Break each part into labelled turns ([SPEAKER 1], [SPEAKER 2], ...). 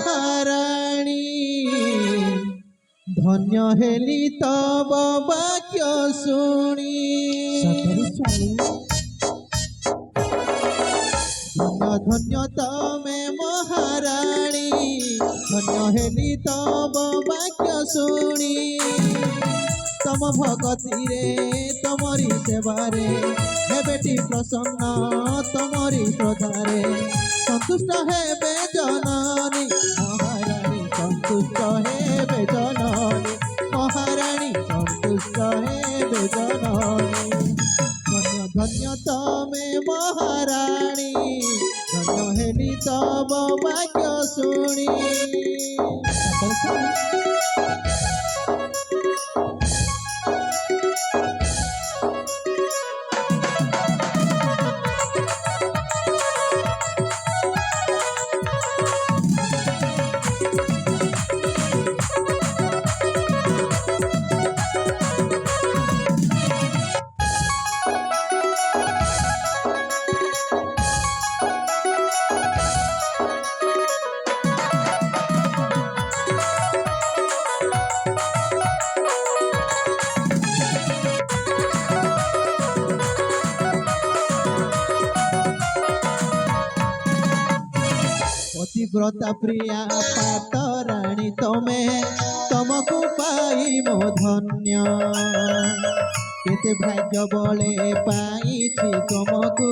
[SPEAKER 1] महाराणी धन्य हेली तब वाक्य शुणी धन्य धन्य तमे महाराणी धन्य हेली तब वाक्य शुणी तम भगती रे तमरी सेवारे हे बेटी प्रसन्न तमरी श्रद्धारे संतुष्ट हेबे जननी महाराणी संतुष्ट हेबे जननी महाराणी संतुष्ट हेबे जननी धन्य धन्य तमे महाराणी धन्य हेली तब वाक्य शुणी पतिव्रता प्रिया पाटराणी तमे तमको पाई मो धन्य केते भाग्य बले पाइछि तमको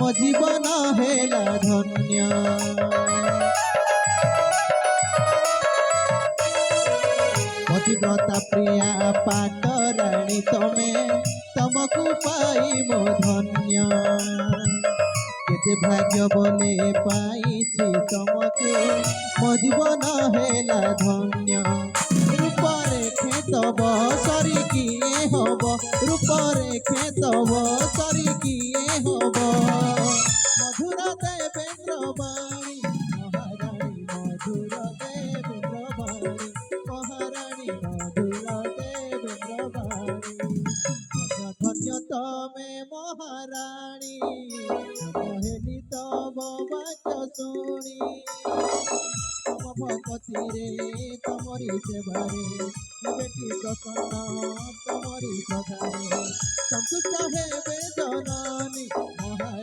[SPEAKER 1] मो जीवन हेला धन्य पतिव्रता प्रिया पाटराणी तमे तमको पाई मो धन्य केते भाग्य बोले पाइछि तमके मो जीवन हेला धन्य रूपरे खेतब सरी किए हब रूपरे खेतब सरी किए हब मधुर देवेंद्र बाणी महाराणी मधुर देवेंद्र बाणी महाराणी मधुर देवेंद्र बाणी धन्य तमे महाराणी हेली तब वाक्य शुणी तम भगती रे तमरी सेवारे बेटी प्रसन्न तमरी श्रद्धारे संतुष्ट हेबे जननी महाराणी